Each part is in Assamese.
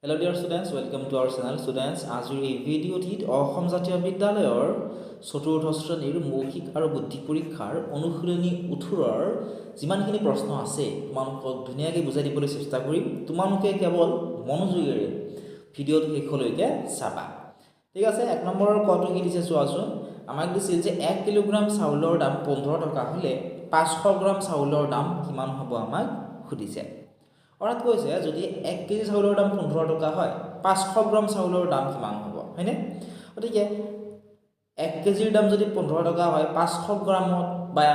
Hello dear students, welcome to our channel. Students, আজিৰ এই ভিডিঅ'টিত অসম জাতীয় বিদ্যালয়ৰ চতুৰ্থ শ্ৰেণীৰ মৌখিক আৰু বুদ্ধি পৰীক্ষাৰ অনুশীলনী 18ৰ যিমানখিনি প্ৰশ্ন আছে তোমালোকক ধুনীয়াকৈ বুজাই দিবলৈ চেষ্টা কৰিম। তোমালোকে কেৱল মনোযোগেৰে ভিডিঅ'টো শেষলৈকে চাবা। ঠিক আছে, 1 নম্বৰৰ কটো কি দিছে চোৱাচোন। আমাক দিছিল যে 1 কিলোগ্ৰাম চাউলৰ দাম 15 টকা হ'লে 500 গ্ৰাম চাউলৰ দাম কিমান হ'ব আমাক সুধিছে। অৰ্থাৎ কৈছে যদি 1 কেজি চাউলৰ দাম 15 টকা হয় 500 গ্ৰাম চাউলৰ দাম কিমান হ'ব, হয়নে? গতিকে 1 কেজিৰ দাম যদি 15 টকা হয় 500 গ্ৰামত বা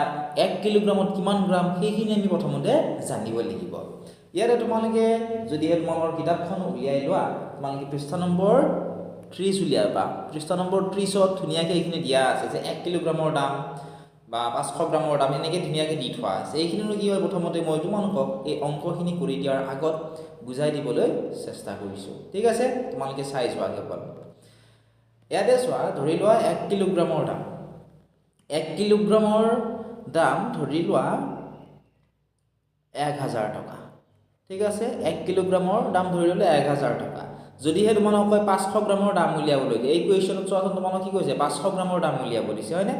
1 কিলোগ্ৰামত কিমান গ্ৰাম সেইখিনি আমি প্ৰথমতে জানিব লাগিব। ইয়াতে তোমালোকে যদি তোমালোকৰ কিতাপখন উলিয়াই লোৱা, তোমালোকে পৃষ্ঠা নম্বৰ 30 উলিয়াবা। পৃষ্ঠা নম্বৰ 30ত ধুনীয়াকৈ এইখিনি দিয়া আছে যে 1 কিলোগ্ৰামৰ দাম বা 500 গ্ৰামৰ দাম এনেকৈ ধুনীয়াকৈ দি থোৱা আছে। এইখিনিনো কি হয়, প্ৰথমতে মই তোমালোকক এই অংকখিনি কৰি দিয়াৰ আগত বুজাই দিবলৈ চেষ্টা কৰিছোঁ। ঠিক আছে, তোমালোকে চাই যোৱা কেৱল। ইয়াতে চোৱা, ধৰি লোৱা 1 কিলোগ্ৰামৰ দাম 1 কিলোগ্ৰামৰ দাম ধৰি লোৱা 1000 টকা। ঠিক আছে, 1 কিলোগ্ৰামৰ দাম ধৰি ল'লে 1000 টকা। যদিহে তোমালোকক কয় 500 গ্ৰামৰ দাম উলিয়াবলৈ দিয়ে, এই কুৱেশ্যনত চোৱাচোন তোমালোকক কি কৈছে 500 গ্ৰামৰ দাম উলিয়াব দিছে, হয়নে?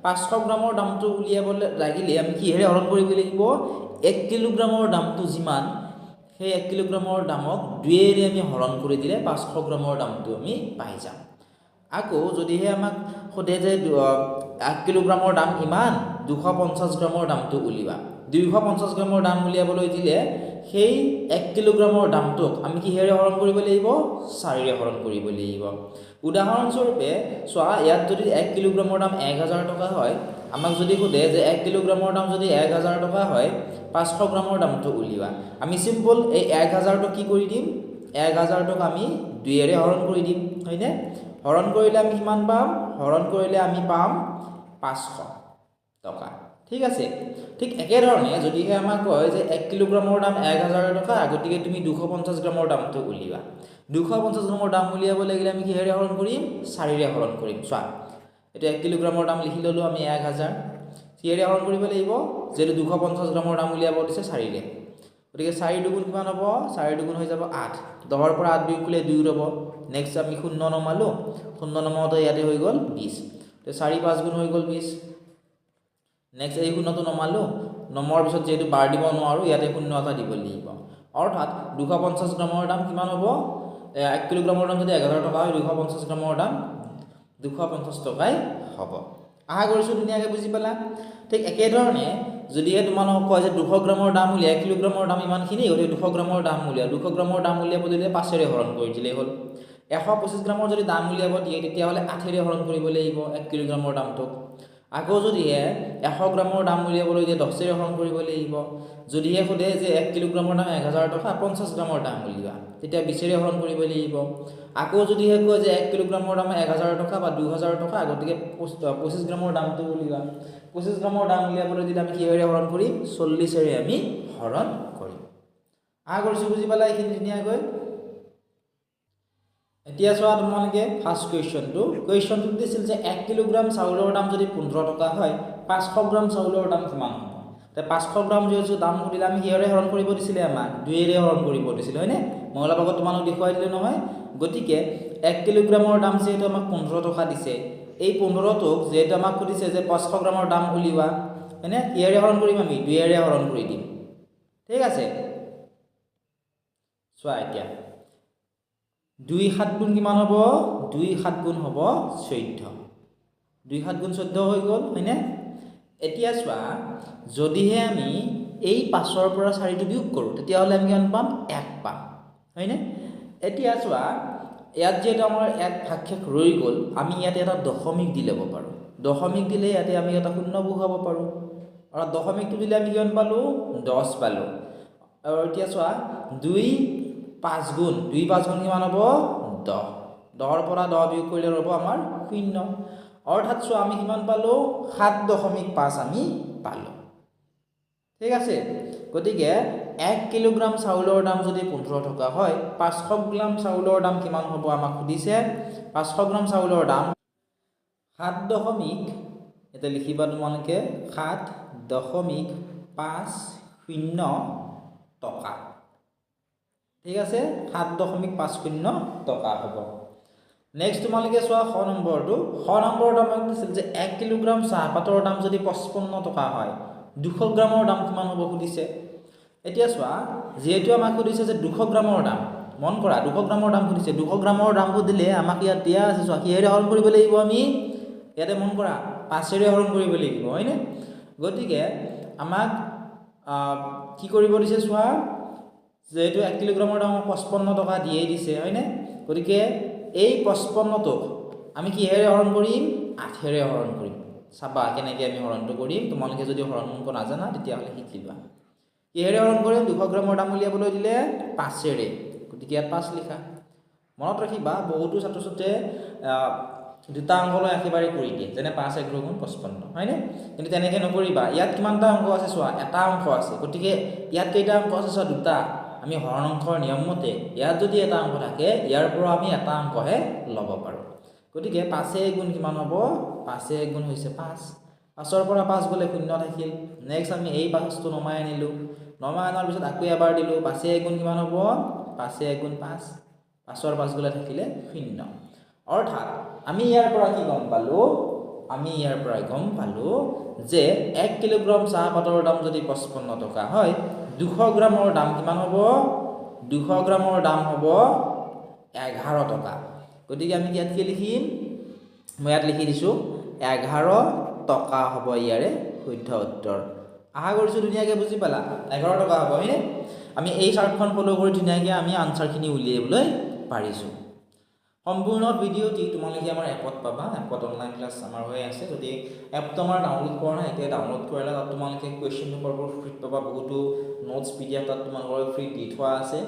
500 গ্ৰামৰ দামটো উলিয়াবলৈ লাগিলে আমি কিহেৰে হৰণ কৰিব লাগিব? 1 কিলোগ্ৰামৰ দামটো যিমান সেই 1 কিলোগ্ৰামৰ দামক 2ৰে আমি হৰণ কৰি দিলে 500 গ্ৰামৰ দামটো আমি পাই যাম। আকৌ যদিহে আমাক সোধে যে 1 কিলোগ্ৰামৰ দাম কিমান, 250 গ্ৰামৰ দামটো উলিওৱা। 250 গ্ৰামৰ দাম উলিয়াবলৈ দিলে সেই 1 কিলোগ্ৰামৰ দামটোক আমি কিহেৰে হৰণ কৰিব লাগিব? 4ৰে হৰণ কৰিব লাগিব। উদাহৰণস্বৰূপে চোৱা, ইয়াত যদি 1 কিলোগ্ৰামৰ দাম 1000 টকা হয়, আমাক যদি সোধে যে 1 কিলোগ্ৰামৰ দাম যদি 1000 টকা হয় 500 গ্ৰামৰ দামটো উলিওৱা, আমি চিম্পল এই 1000টো কি কৰি দিম? 1000টোক আমি 2ৰে হৰণ কৰি দিম, হয়নে? হৰণ কৰিলে আমি কিমান পাম? হৰণ কৰিলে আমি পাম 500 টকা। ঠিক আছে, ঠিক একেধৰণে যদিহে আমাক কয় যে 1 কিলোগ্ৰামৰ দাম 1000 টকা, গতিকে তুমি 250 গ্ৰামৰ দামটো উলিওৱা। 250 গ্ৰামৰ দাম উলিয়াব লাগিলে আমি কিহেৰে হৰণ কৰিম? 4ৰে হৰণ কৰিম। চোৱা, এতিয়া 1 কিলোগ্ৰামৰ দাম লিখি ল'লোঁ আমি 1000, কিহেৰে হৰণ কৰিব লাগিব? যিহেতু 250 গ্ৰামৰ দাম উলিয়াব দিছে 4ৰে, গতিকে 4 দুগুণ কিমান হ'ব? 4 দুগুণ হৈ যাব 8। 10ৰ পৰা 8 বিয়োগ কৰিলে 2 ৰ'ব। নেক্সট আমি 0 নমালোঁ, 0 নমাওঁতে ইয়াতে হৈ গ'ল 20। তো 4 5 গুণ হৈ গ'ল 20। নেক্সট এই 0টো নমালোঁ, নমোৱাৰ পিছত যিহেতু বাৰ দিব নোৱাৰোঁ, ইয়াতে 0 এটা দিব লাগিব। অৰ্থাৎ 250 গ্ৰামৰ দাম কিমান হ'ব? 1 কিলোগ্ৰামৰ দাম যদি 1000 টকা হয় 250 গ্ৰামৰ দাম 250 টকাই হ'ব। আশা কৰিছোঁ ধুনীয়াকৈ বুজি পালা। ঠিক একেধৰণে যদিহে তোমালোকক কয় যে 200 গ্ৰামৰ দাম উলিয়াই, 1 কিলোগ্ৰামৰ দাম ইমানখিনি, গতিকে 200 গ্ৰামৰ দাম উলিয়াই, 200 গ্ৰামৰ দাম উলিয়াব দিলে 5ৰে হৰণ কৰি দিলেই হ'ল। 125 গ্ৰামৰ যদি দাম উলিয়াব দিয়ে তেতিয়াহ'লে 8ৰে হৰণ কৰিব লাগিব 1 কিলোগ্ৰামৰ দামটোক। আকৌ যদিহে 100 গ্ৰামৰ দাম উলিয়াবলৈ দিয়ে 10ৰে হৰণ কৰিব লাগিব। যদিহে সোধে যে 1 কিলোগ্ৰামৰ দাম 1000 টকা, 50 গ্ৰামৰ দাম উলিওৱা, তেতিয়া 20ৰে হৰণ কৰিব লাগিব। আকৌ যদিহে কয় যে 1 কিলোগ্ৰামৰ দাম 1000 টকা বা 2000 টকা, গতিকে 25 গ্ৰামৰ দামটো উলিওৱা। 25 গ্ৰামৰ দাম উলিয়াবলৈ দিলে আমি কিহেৰে হৰণ কৰিম? 40ৰে আমি হৰণ কৰিম। আশা কৰিছোঁ বুজি পালা এইখিনি ধুনীয়াকৈ। এতিয়া চোৱা তোমালোকে ফাৰ্ষ্ট কুৱেশ্যনটো দিছিল যে 1 কিলোগ্ৰাম চাউলৰ দাম যদি 15 টকা হয় 500 গ্ৰাম চাউলৰ দাম কিমান হ'ব? তে 500 গ্ৰাম যিহেতু দাম সুধিলে আমি কিহেৰে হৰণ কৰিব দিছিলে? আমাক 2ৰে হৰণ কৰিব দিছিলে, হয়নে? মই অলপ আগত তোমালোক দেখুৱাই দিলোঁ নহয়। গতিকে 1 কিলোগ্ৰামৰ দাম যিহেতু আমাক 15 টকা দিছে, এই 15টোক যিহেতু আমাক সুধিছে যে 500 গ্ৰামৰ দাম উলিওৱা, হয়নে? কিহেৰে হৰণ কৰিম? আমি 2ৰে হৰণ কৰি দিম। ঠিক আছে, চোৱা এতিয়া 2 7 গুণ কিমান হ'ব? 2 7 গুণ হ'ব 14। 2 7 গুণ 14 হৈ গ'ল, হয়নে? এতিয়া চোৱা, যদিহে আমি এই 5ৰ পৰা 4টো বিয়োগ কৰোঁ তেতিয়াহ'লে আমি কিমান পাম? 1 পাম, হয়নে? এতিয়া চোৱা, ইয়াত যিহেতু আমাৰ 1 ভাগশেষ ৰৈ গ'ল, আমি ইয়াতে এটা দশমিক দি ল'ব পাৰোঁ। দশমিক দিলে ইয়াতে আমি এটা শূন্য বহুৱাব পাৰোঁ। আৰু দশমিকটো দিলে আমি কিমান পালোঁ? 10 পালোঁ। আৰু এতিয়া চোৱা, 2 5 গুণ 2 5 গুণ কিমান হ'ব? 10। 10ৰ পৰা 10 বিয়োগ কৰিলে ৰ'ব আমাৰ 0। অৰ্থাৎ চোৱা আমি কিমান পালোঁ? 7.5 আমি পালোঁ। ঠিক আছে, গতিকে 1 কিলোগ্ৰাম চাউলৰ দাম যদি 15 টকা হয় 500 গ্ৰাম চাউলৰ দাম কিমান হ'ব আমাক সুধিছে। 500 গ্ৰাম চাউলৰ দাম 7 এটা লিখিবা তোমালোকে 7.50 টকা। ঠিক আছে 7.50 টকা হ'ব নেক্সট তোমালোকে চোৱা খ নম্বৰটো আমাক দিছিল যে 1 কিলোগ্ৰাম চাহপাতৰ দাম যদি 55 টকা হয় 200 গ্ৰামৰ দাম কিমান হ'ব সুধিছে এতিয়া চোৱা যেহেতু আমাক সুধিছে যে 200 গ্ৰামৰ দাম মন কৰা 200 গ্ৰামৰ দাম সুধিছে 200 গ্ৰামৰ দাম দিলে আমাক ইয়াত দিয়া আছে চোৱা কিহেৰে হৰণ কৰিব লাগিব আমি ইয়াতে মন কৰা 5 ৰে হৰণ কৰিব লাগিব হয়নে গতিকে আমাক কি কৰিব দিছে চোৱা যেহেতু 1 কিলোগ্ৰামৰ দাম 55 টকা দিয়ে দিছে হয়নে গতিকে এই 55 টো আমি কিহেৰে হৰণ কৰিম 8 ৰে হৰণ কৰিম চাবা কেনেকৈ আমি হৰণটো কৰিম তোমালোকে যদি হৰণ অংক নাজানা তেতিয়া হলে শিকিবা কিহেৰে হৰণ কৰিম 200 গ্ৰামৰ দাম উলিয়াবলৈ দিলে 5 ৰে গতিকে ইয়াত 5 লিখা মনত ৰাখিবা বহুতো ছাত্ৰ-ছাত্ৰীয়ে দুটা অংকলৈ একেবাৰে কৰি দিয়ে যেনে 5 1 গুণ 55 হয়নে কিন্তু তেনেকৈ নকৰিবা ইয়াত কিমানটা অংক আছে চোৱা এটা অংক আছে গতিকে ইয়াত কেইটা অংক আছে চোৱা দুটা আমি হৰণ অংকৰ নিয়ম মতে ইয়াত যদি এটা অংক থাকে ইয়াৰ পৰা আমি এটা অংকহে ল'ব পাৰো গতিকে 5 গুণ কিমান হ'ব 5 গুণ হৈছে 5 5 ৰ পৰা 5 গলে 0 থাকিল নেক্সট আমি এই 5 টো নমাই আনিলো নমাই আনাৰ পিছত আকৌ এবাৰ দিলো 5 গুণ কিমান হ'ব 5 গুণ 5 5 ৰ 5 গলে থাকিলে 0 অৰ্থাৎ আমি ইয়াৰ পৰা কি গম পালো যে 1 কিলোগ্ৰাম চাহপাতৰ দাম যদি 55 টকা হয় 200 গ্ৰামৰ দাম কিমান হ'ব 200 গ্ৰামৰ দাম হ'ব 11 টকা গতিকে আমি ইয়াত কি লিখিম মই ইয়াত লিখি দিছো 11 টকা হ'ব ইয়াৰে শুদ্ধ উত্তৰ আশা কৰিছো ধুনীয়াকৈ বুজি পালা 11 টকা হ'ব হয়নে আমি এই চাৰ্টখন ফলো কৰি ধুনীয়াকৈ আমি আনসাৰখিনি উলিয়াবলৈ পাৰিছো সম্পূৰ্ণ ভিডিওটি তোমালোকে আমাৰ এপত পাবা এপত অনলাইন ক্লাছ আমাৰ হৈ আছে যদি এপটো আমাৰ ডাউনলোড কৰা নাই এতিয়া ডাউনলোড কৰিলে তাত তোমালোকে কোৱেশ্চন পেপাৰবোৰ ফ্ৰী পাবা বহুতো নোটছ পিডিএফ তাত তোমালোকৰ ফ্ৰী দি থোৱা আছে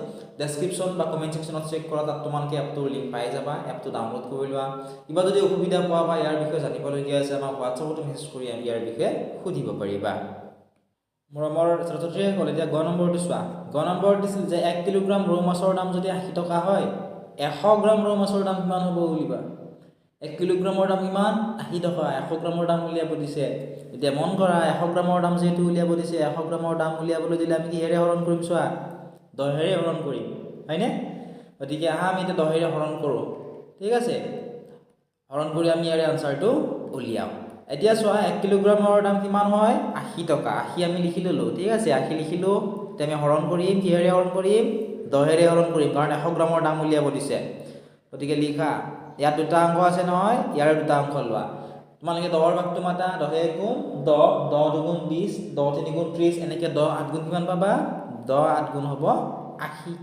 ডেসক্ৰিপচন বা কমেন্ট সেকশনত চেক কৰা তাত তোমালোকে এপটোৰ লিংক পাই যাবা এপটো ডাউনলোড কৰি লোৱা কিবা যদি অসুবিধা পোৱা বা ইয়াৰ বিষয়ে জানিবলগীয়া আছে আমাক WhatsAppত মেছেজ কৰি আমি ইয়াৰ বিষয়ে সুধিব পাৰিবা মৰমৰ ছাত্ৰ-ছাত্ৰীসকল এতিয়া গ নম্বৰটো চোৱা গ নম্বৰ দিছিল যে 1 কিলোগ্ৰাম ৰৌ মাছৰ দাম যদি 80 টকা হয় 100 গ্ৰাম ৰৌ মাছৰ দাম কিমান হ'ব উলিবা 1 কিলোগ্ৰামৰ দাম কিমান 80 টকা 100 গ্ৰামৰ দাম উলিয়াব দিছে এতিয়া মন কৰা 100 গ্ৰামৰ দাম যেটো উলিয়াব দিছে 100 গ্ৰামৰ দাম উলিয়াবলৈ দিলে আমি কিহেৰে হৰণ কৰিম চোৱা 10 ৰে হৰণ কৰিম হয়নে গতিকে আমি এটা 10 ৰে হৰণ কৰো ঠিক আছে হৰণ কৰি আমি ইয়াৰে আনসাৰটো উলিয়াও এতিয়া চোৱা 1 কিলোগ্ৰামৰ দাম কিমান হয় 80 টকা 80 আমি লিখি ললো ঠিক আছে 80 লিখিলো তে আমি হৰণ কৰিম কিহেৰে হৰণ কৰিম 10 ৰে হৰণ কৰিম কাৰণ 100 গ্ৰামৰ দাম উলিয়াব দিছে গতিকে লিখা ইয়াত দুটা অংক আছে নহয় ইয়াৰ দুটা অংক লোৱা তোমালোকে 10 ৰ ভাগটো মাতা 10 গুণ 10 10 দুগুণ 20 10 3 গুণ 30 এনেকৈ 10 8 গুণ কিমান পাবা 10 8 গুণ হ'ব 80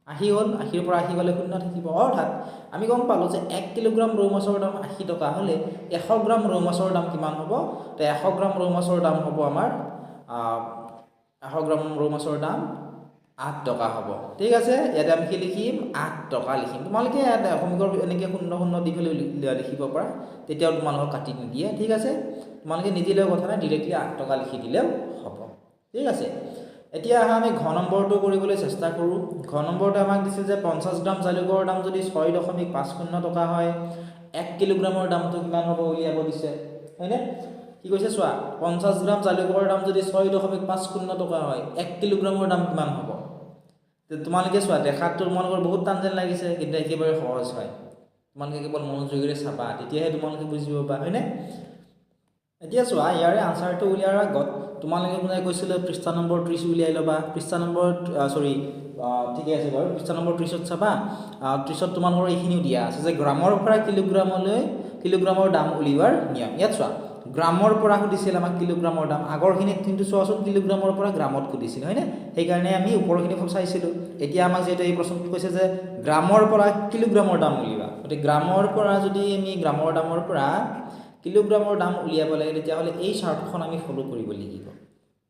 80 হ'ল 80 ৰ পৰা 80 গলে 0 থাকিব অৰ্থাৎ আমি গম পালো যে 1 কিলোগ্ৰাম ৰৌ মাছৰ দাম 80 টকা হলে 100 গ্ৰাম ৰৌ মাছৰ দাম কিমান হ'ব তে 100 গ্ৰাম ৰৌ মাছৰ দাম হ'ব আমাৰ 100 গ্ৰাম ৰৌ মাছৰ দাম 8 টকা হ'ব ঠিক আছে ইয়াতে আমি কি লিখিম 8 টকা লিখিম তোমালোকে ইয়াত সমীকৰণ এনেকৈ 0 দি ফেলে লিখিব পাৰা তেতিয়াও তোমালোকক কাটি নিদিয়ে ঠিক আছে তোমালোকে নিদিলেও কথা নাই ডাইৰেক্টলি 8 টকা লিখি দিলেও হ'ব ঠিক আছে এতিয়া আমি ঘ নম্বৰটো কৰিবলৈ চেষ্টা কৰো ঘ নম্বৰটো আমাক দিছিল যে 50 গ্ৰাম জালুকৰ দাম যদি 6.50 টকা হয় 1 কিলোগ্ৰামৰ দামটো কিমান হ'ব উলিয়াব দিছে হয়নে কি কৈছে চোৱা 50 গ্ৰাম জালুকৰ দাম যদি 6.50 টকা হয় 1 কিলোগ্ৰামৰ দাম কিমান হ'ব তে তোমালোকে চোৱা দেখাটো তোমালোকৰ বহুত টান যেন লাগিছে কিন্তু একেবাৰে সহজ হয় তোমালোকে কেৱল মনোযোগেৰে চাবা তেতিয়াহে তোমালোকে বুজিব পাবা হয়নে এতিয়া চোৱা ইয়াৰে আনসাৰটো উলিয়াৰ আগত তোমালোকে কোনে কৈছিল পৃষ্ঠা নম্বৰ 30 উলিয়াই লবা পৃষ্ঠা নম্বৰ ঠিকে আছে বাৰু পৃষ্ঠা নম্বৰ 30ত চাবা 30ত তোমালোকৰ এইখিনিও দিয়া আছে যে গ্ৰামৰ পৰা কিলোগ্ৰামৰ দাম উলিওৱাৰ নিয়ম ইয়াত চোৱা গ্ৰামৰ পৰা সুধিছিল আমাক কিলোগ্ৰামৰ দাম আগৰখিনিত কিন্তু চোৱাচোন কিলোগ্ৰামৰ পৰা গ্ৰামত সুধিছিল হয়নে সেই কাৰণে আমি ওপৰখিনি চাইছিলো এতিয়া আমাক যেটো এই প্ৰশ্নটো কৈছে যে গ্ৰামৰ পৰা কিলোগ্ৰামৰ দাম উলিওৱা গতি গ্ৰামৰ পৰা যদি আমি গ্ৰামৰ দামৰ পৰা কিলোগ্ৰামৰ দাম উলিয়াব লাগে তেতিয়া হলে এই চাৰ্টখন আমি ফলো কৰিব লাগিব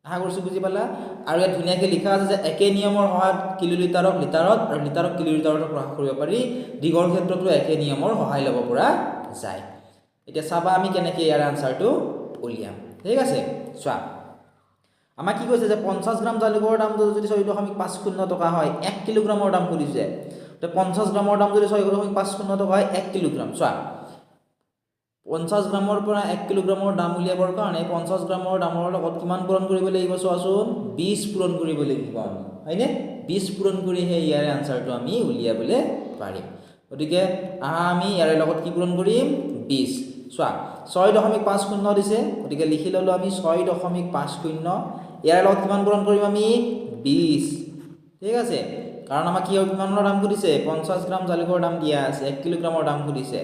আশা কৰিছো বুজি পালা আৰু ইয়াত ধুনীয়াকৈ লিখা আছে যে একে নিয়মৰ সহায়ত কিলোলিটাৰক লিটাৰত আৰু লিটাৰক কিলোলিটাৰত প্ৰকাশ কৰিব পাৰি দিগৰ ক্ষেত্ৰতো একে নিয়মৰ সহায় ল'ব পৰা যায় এতিয়া চাবা আমি কেনেকৈ ইয়াৰ আনসাৰটো উলিয়াম ঠিক আছে চোৱা আমাক কি কৈছে যে 50 গ্ৰাম জালুকৰ দাম যদি 6.50 টকা হয় 1 কিলোগ্ৰামৰ দাম সুধিছে তে 50 গ্ৰামৰ দাম যদি 6.50 টকা হয় 1 কিলোগ্ৰাম চোৱা 50 গ্ৰামৰ পৰা 1 কিলোগ্ৰামৰ দাম উলিয়াবৰ কাৰণে 50 গ্ৰামৰ দামৰ লগত কিমান পূৰণ কৰিব লাগিব চোৱাচোন 20 পূৰণ কৰিব লাগিব আমি হয়নে 20 পূৰণ কৰিহে ইয়াৰে আনসাৰটো আমি উলিয়াবলৈ পাৰিম গতিকে আমি ইয়াৰে লগত কি পূৰণ কৰিম 20 চোৱা 6.50 দিছে গতিকে লিখি ললো আমি 6.50 ইয়াৰ লগত কিমান পূৰণ কৰিম আমি 20 ঠিক আছে কাৰণ আমাক কি কিমানৰ দাম সুধিছে 50 গ্ৰাম জালুকৰ দাম দিয়া আছে 1 কিলোগ্ৰামৰ দাম সুধিছে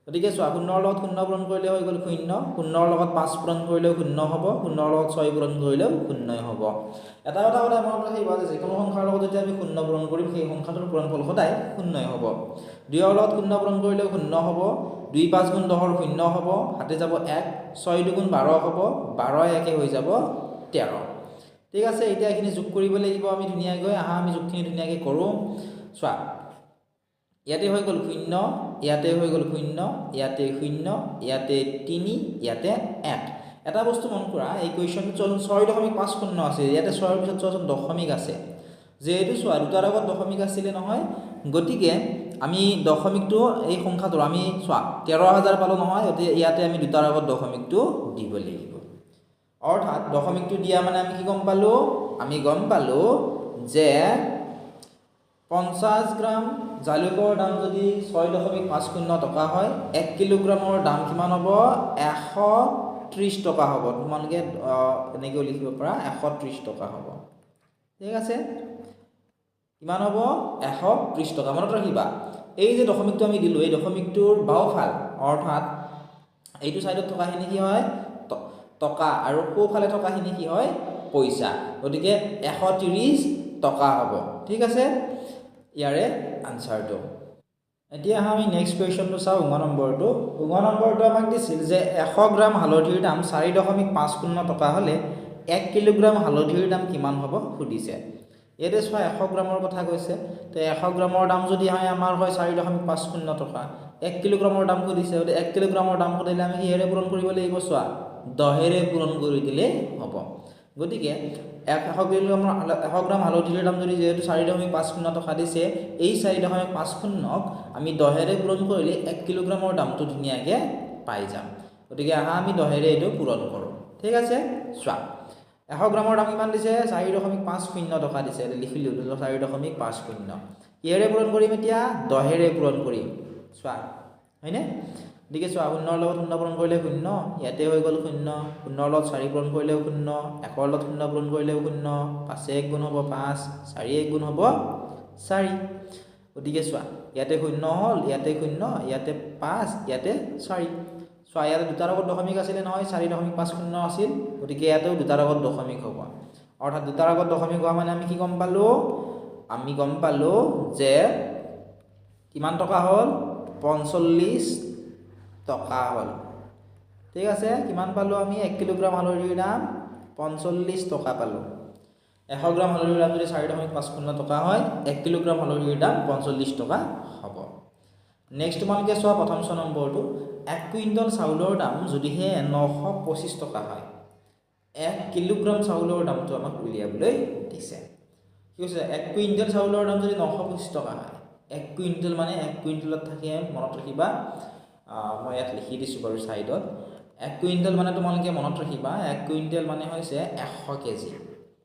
গতিকে চোৱা 0 লগত 0 পূৰণ কৰিলে হৈ গ'ল 0 0 লগত 5 পূৰণ কৰিলেও 0 হ'ব 0 লগত 6 পূৰণ কৰিলেও 0 হ'ব এটা কথা মনত ৰাখিবা যে যিকোনো সংখ্যাৰ লগত যেতিয়া আমি 0 পূৰণ কৰিম সেই সংখ্যাটোৰ পূৰণফল সদায় 0 হ'ব 2 ৰ লগত 0 পূৰণ কৰিলেও 0 হ'ব 2 5 গুণ 10 0 হ'ব হাতে যাব 1 6 2 গুণ 12 হ'ব 12 একে হৈ যাব 13 ঠিক আছে এতিয়া এখিনি যোগ কৰিব লাগিব আমি ধুনিয়াকৈ আমি যোগখিনি ধুনিয়াকৈ কৰো চোৱা ইয়াতে হৈ গ'ল 0 ইয়াতে হৈ গ'ল 0 ইয়াতে 0 ইয়াতে 3 ইয়াতে 1 এটা বস্তু মন কৰা এই কোৱেশ্চনটো 6.50 আছে ইয়াতে 6 ৰ পিছত চোৱাচোন দশমিক আছে যেহেতু চোৱা দুটাৰ আগত দশমিক আছিল নহয় গতিকে আমি দশমিকটো এই সংখ্যাটো আমি চোৱা 13000 পালো নহয় ইয়াতে আমি দুটাৰ আগত দশমিকটো দিব লাগিব অৰ্থাৎ দশমিকটো দিয়া মানে আমি কি গম পালো যে 50 গ্ৰাম জালুকৰ দাম যদি 6.50 টকা হয় 1 কিলোগ্ৰামৰ দাম কিমান হ'ব 130 টকা হ'ব তোমালোকে এনেকৈ লিখিব পাৰা 130 টকা হ'ব ঠিক আছে কিমান হ'ব 130 টকা মনত ৰাখিবা এই যে দশমিকটো আমি দিলো এই দশমিকটোৰ বাওফাল অৰ্থাৎ এইটো সাইডত থকাখিনি কি হয় টকা আৰু কোফালে থকাখিনি কি হয় পইচা গতিকে 130 টকা হ'ব ঠিক আছে ইয়াৰে আনসাৰটো এতিয়া আমি নেক্সট কোৱেশ্চনটো চাও 9 নম্বৰটো আমাক দিছিল যে 100 গ্ৰাম হালধিৰ দাম 4.50 টকা হলে 1 কিলোগ্ৰাম হালধিৰ দাম কিমান হ'ব সুধিছে ইয়াতে চোৱা 100 গ্ৰামৰ কথা কৈছে তে 100 গ্ৰামৰ দাম যদি হয় আমাৰ হয় 4.50 টকা 1 কিলোগ্ৰামৰ দাম সুধিছে 1 কিলোগ্ৰামৰ দাম সুধিলে আমি কিহেৰে পূৰণ কৰিব লাগিব চোৱা 10 ৰে পূৰণ কৰি দিলে হ'ব গতিকে 100 গ্ৰাম হালধিৰ দাম যদি যেহেতু 4.50 টকা দিছে এই 4.50ক আমি 10 ৰে পূৰণ কৰিলে 1 কিলোগ্ৰামৰ দামটো ধুনিয়াকৈ পাই যাম গতিকে আমি 10 ৰে এটো পূৰণ কৰো ঠিক আছে চোৱা 100 গ্ৰামৰ দাম কিমান দিছে 4.50 টকা দিছে লিখিলো 4.50 কিহেৰে পূৰণ কৰিম এতিয়া 10 ৰে পূৰণ কৰিম চোৱা হয়নে গতিকে চোৱা 0 ৰ লগত 0 পূৰণ কৰিলে 0 ইয়াতে হৈ গ'ল 0 0 ৰ লগত 4 পূৰণ কৰিলেও 0 1 ৰ লগত 0 পূৰণ কৰিলেও 0 5 1 গুণ হ'ব 5 4 1 গুণ হ'ব 4 গতিকে চোৱা ইয়াতে 0 হ'ল ইয়াতে 0 ইয়াতে 5 ইয়াতে 4 চোৱা ইয়াতে দুটাৰ আগত দশমিক আছিল নহয় 4.50 আছিল গতিকে ইয়াতেও দুটাৰ আগত দশমিক হ'ব অৰ্থাৎ দুটাৰ আগত দশমিক হোৱা মানে আমি কি গম পালো যে কিমান টকা হ'ল 45 টকা হ'ল ঠিক আছে কিমান পালো আমি 1 কিলোগ্ৰাম হালধিৰ দাম 45 টকা পালো 100 গ্ৰাম হালধিৰ দাম যদি 4.50 টকা হয় 1 কিলোগ্ৰাম হালধিৰ দাম 45 টকা হ'ব নেক্সট তোমালোকে চোৱা প্ৰথম 6 নম্বৰটো 1 কুইণ্টল চাউলৰ দাম যদিহে 925 টকা হয় 1 কিলোগ্ৰাম চাউলৰ দামটো আমাক উলিয়াবলৈ দিছে কি কৈছে 1 কুইণ্টল চাউলৰ দাম যদি 925 টকা হয় 1 কুইণ্টল মানে 1 কুইণ্টলত থাকে মনত ৰাখিবা মই ইয়াত লিখি দিছো বাৰু সাইডত 1 কুইণ্টল মানে তোমালোকে মনত ৰাখিবা 1 কুইণ্টল মানে হৈছে 100 কেজি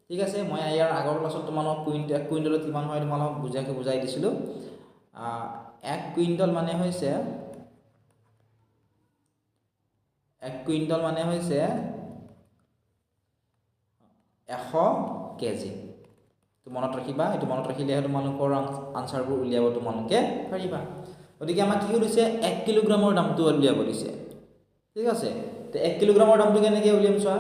ঠিক আছে মই ইয়াৰ আগৰ ক্লাছত তোমালোক কুইণ্টলত কিমান হয় তোমালোক বুজাই দিছিলো 1 কুইণ্টল মানে হৈছে 100 কেজি তো মনত ৰাখিবা এটো মনত ৰাখিলে তোমালোকৰ আনসাৰবোৰ উলিয়াব তোমালোকে পাৰিবা গতিকে আমাক কি কৰিছে 1 কিলোগ্ৰামৰ দামটো উলিয়াব দিছে ঠিক আছে তে 1 কিলোগ্ৰামৰ দামটো কেনেকৈ উলিয়াম চোৱা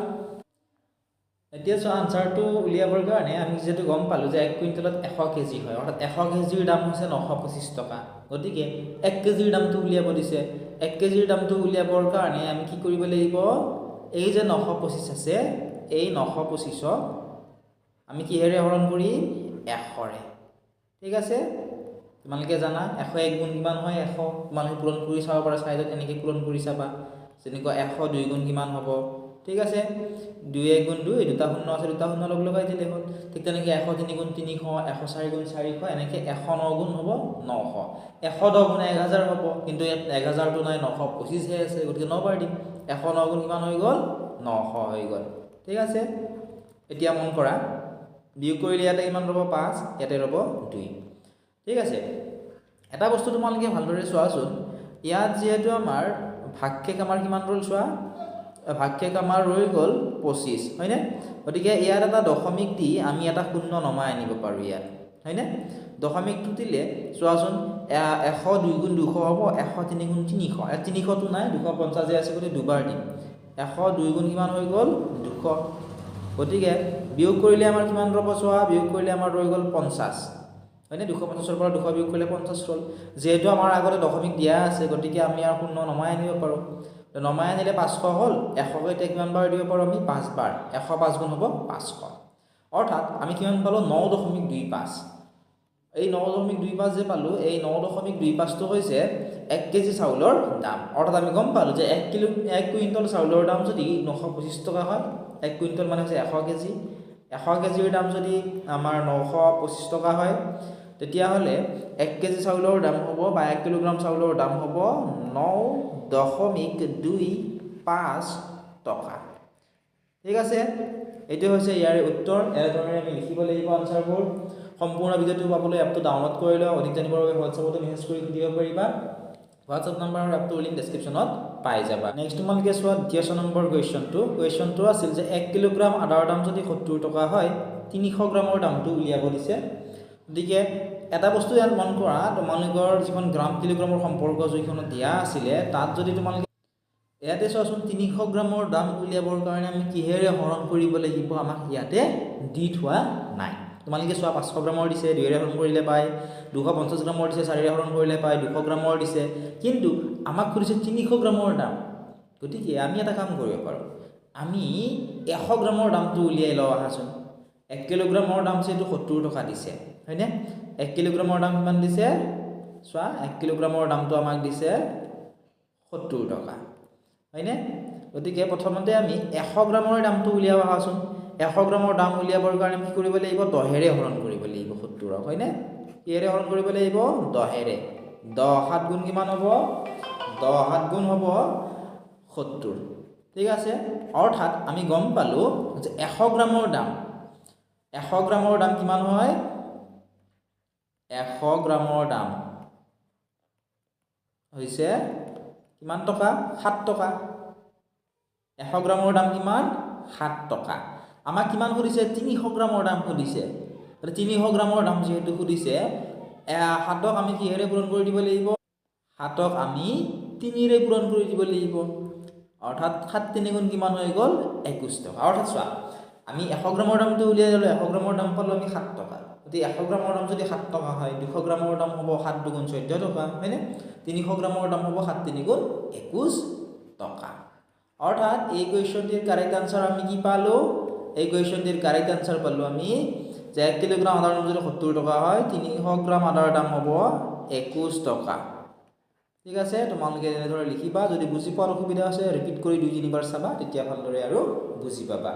এতিয়া চোৱা আনসাৰটো উলিয়াবৰ কাৰণে আমি যেটো গম পালো যে 1 কুইণ্টলত 100 কেজি হয় অৰ্থাৎ 100 কেজিৰ দাম হৈছে 925 টকা গতিকে 1 কেজিৰ দামটো উলিয়াব দিছে 1 কেজিৰ দামটো উলিয়াবৰ কাৰণে আমি কি কৰিব লাগিব এই যে 925 আছে এই 925ক আমি কিহেৰে হৰণ কৰিম 100 ৰে ঠিক আছে তোমালোকে জানা 101 গুণ কিমান হয় 100 তোমালোকে পূৰণ কৰি চাব পাৰা সাইডত এনেকৈ পূৰণ কৰি চাবা যেনেকৈ 102 গুণ কিমান হ'ব ঠিক আছে 2 1 গুণ 2 দুটা শূন্য আছে দুটা শূন্য লগাই দিলে হ'ল ঠিক তেনেকৈ 103 গুণ 300 104 গুণ 400 এনেকৈ 109 গুণ হ'ব 900 110 গুণ 1000 হ'ব কিন্তু ইয়াত 1000 টো নাই 925 হে আছে গতিকে 9 বাৰ দিম 109 গুণ কিমান হৈ গ'ল 900 হৈ গ'ল ঠিক আছে এতিয়া মন কৰা বিয়োগ কৰিলে ইয়াতে কিমান ৰ'ব 5 ইয়াতে ৰ'ব 2 ঠিক আছে এটা বস্তু তোমালোকে ভালদৰে চোৱাচোন ইয়াত যেহেতু আমাৰ ভাগশেষ আমাৰ কিমান ৰ'ল চোৱা ভাগশেষ আমাৰ ৰৈ গ'ল 25 হয়নে গতিকে ইয়াত এটা দশমিক দি আমি এটা শূন্য নমাই আনিব পাৰোঁ ইয়াত হয়নে দশমিকটো দিলে চোৱাচোন 100 2 গুণ 200 হ'ব 100 3 গুণ 300 300 টো নাই 250 যে আছে গতিকে দুবাৰ দিম 100 2 গুণ কিমান হৈ গ'ল 200 গতিকে বিয়োগ কৰিলে আমাৰ কিমান ৰ'ব চোৱা বিয়োগ কৰিলে আমাৰ ৰৈ গ'ল 50 হয়নে 250 ৰ পৰা 200 বিয়োগ কৰিলে 50 হ'ল যেহেতু আমাৰ আগতে দশমিক দিয়া আছে গতিকে আমি আৰু শূন্য নমাই আনিব পাৰোঁ নমাই আনিলে 500 হ'ল 100 কে এতিয়া কিমান বাৰ দিব পাৰোঁ আমি 5 বাৰ 105 গুণ হ'ব 500 অৰ্থাৎ আমি কিমান পালোঁ 9.25 এই 9.25 যে পালোঁ এই 9.25 টো হৈছে 1 কেজি চাউলৰ দাম অৰ্থাৎ আমি গম পালোঁ যে 1 কুইণ্টল চাউলৰ দাম যদি 925 টকা হয় 1 কুইণ্টল মানে হৈছে 100 কেজি 100 কেজিৰ দাম যদি আমাৰ 925 টকা হয় তেতিয়াহ'লে 1 কেজি চাউলৰ দাম হ'ব বা 1 কিলোগ্ৰাম চাউলৰ দাম হ'ব 9.25 টকা ঠিক আছে এইটো হৈছে ইয়াৰ উত্তৰ এনে ধৰণে আমি লিখিব লাগিব আনসাৰবোৰ সম্পূৰ্ণ ভিডিওটো পাবলৈ এপটো ডাউনলোড কৰি লওক অধিক জানিবৰ বাবে হোৱাটছআপত মেছেজ কৰি দিব পাৰিবা হোৱাটছআপ নম্বৰ আৰু এপটোৰ লিংক ডেসক্ৰিপচনত পাই যাবা নেক্সট তোমালোকে চোৱা দ্বিতীয় নম্বৰ কুৱেশ্যনটো আছিল যে 1 কিলোগ্ৰাম আদাৰ দাম যদি 70 টকা হয় 300 গ্ৰামৰ দামটো উলিয়াব দিছে গতিকে এটা বস্তু ইয়াত মন কৰা তোমালোকৰ যিখন গ্ৰাম কিলোগ্ৰামৰ সম্পৰ্ক যিখনত দিয়া আছিলে তাত যদি তোমালোকে ইয়াতে চোৱাচোন 300 গ্ৰামৰ দাম উলিয়াবৰ কাৰণে আমি কিহেৰে হৰণ কৰিব লাগিব আমাক ইয়াতে দি থোৱা নাই তোমালোকে চোৱা 500 গ্ৰামৰ দিছে 2 ৰে হৰণ কৰিলে পায় 250 গ্ৰামৰ দিছে 4 ৰে হৰণ কৰিলে পায় 200 গ্ৰামৰ দিছে কিন্তু আমাক খুজিছে 300 গ্ৰামৰ দাম গতিকে আমি এটা কাম কৰিব পাৰোঁ আমি 100 গ্ৰামৰ দামটো উলিয়াই লওঁ আহাচোন 1 কিলোগ্ৰামৰ দাম যেটো 70 টকা দিছে হয়নে 1 কিলোগ্ৰামৰ দাম কিমান দিছে চোৱা 1 কিলোগ্ৰামৰ দামটো আমাক দিছে 70 টকা হয়নে গতিকে প্ৰথমতে আমি 100 গ্ৰামৰ দামটো উলিয়াব আহাচোন 100 গ্ৰামৰ দাম উলিয়াবৰ কাৰণে কি কৰিব লাগিব 10 ৰে হৰণ কৰিব লাগিব 70 হয়নে কিহেৰে হৰণ কৰিব লাগিব 10 ৰে 10 7 গুণ কিমান হ'ব 10 7 গুণ হ'ব 70 ঠিক আছে অৰ্থাৎ আমি গম পালো যে 100 গ্ৰামৰ দাম কিমান হয় 100 গ্ৰামৰ দাম হৈছে কিমান টকা 7 টকা 100 গ্ৰামৰ দাম কিমান 7 টকা আমাক কিমান খুদিছে 300 গ্ৰামৰ দাম খুদিছে 300 গ্ৰামৰ দাম যেহেতু খুদিছে 7ক আমি কিহেৰে পূৰণ কৰি দিব লাগিব 7ক আমি 3 ৰে পূৰণ কৰি দিব লাগিব অৰ্থাৎ 7 3 গুণ কিমান হৈ গ'ল 21 টকা অৰ্থাৎ চোৱা আমি 100 গ্ৰামৰ দামটো উলিয়াই ললো 100 গ্ৰামৰ দাম পালো আমি 7 টকা যদি 100 গ্ৰামৰ দাম যদি 7 টকা হয় 200 গ্ৰামৰ দাম হ'ব 7 2 গুণ 14 টকা হয়নে 300 গ্ৰামৰ দাম হ'ব 7 3 গুণ 21 টকা অৰ্থাৎ এই কুৱেশ্যনটিৰ কাৰেক্ট আনসাৰ আমি কি পালো এই কুৱেশ্যনটিৰ কাৰেক্ট আনসাৰ পালো আমি যে 1 কিলোগ্ৰাম আদাৰ দাম যদি 70 টকা হয় 300 গ্ৰাম আদাৰ দাম হ'ব 21 টকা ঠিক আছে তোমালোকে এনেদৰে লিখিবা যদি বুজি পোৱাৰ অসুবিধা আছে ৰিপিট কৰি 2 3 বাৰ চাবা তেতিয়া ভালদৰে আৰু বুজি পাবা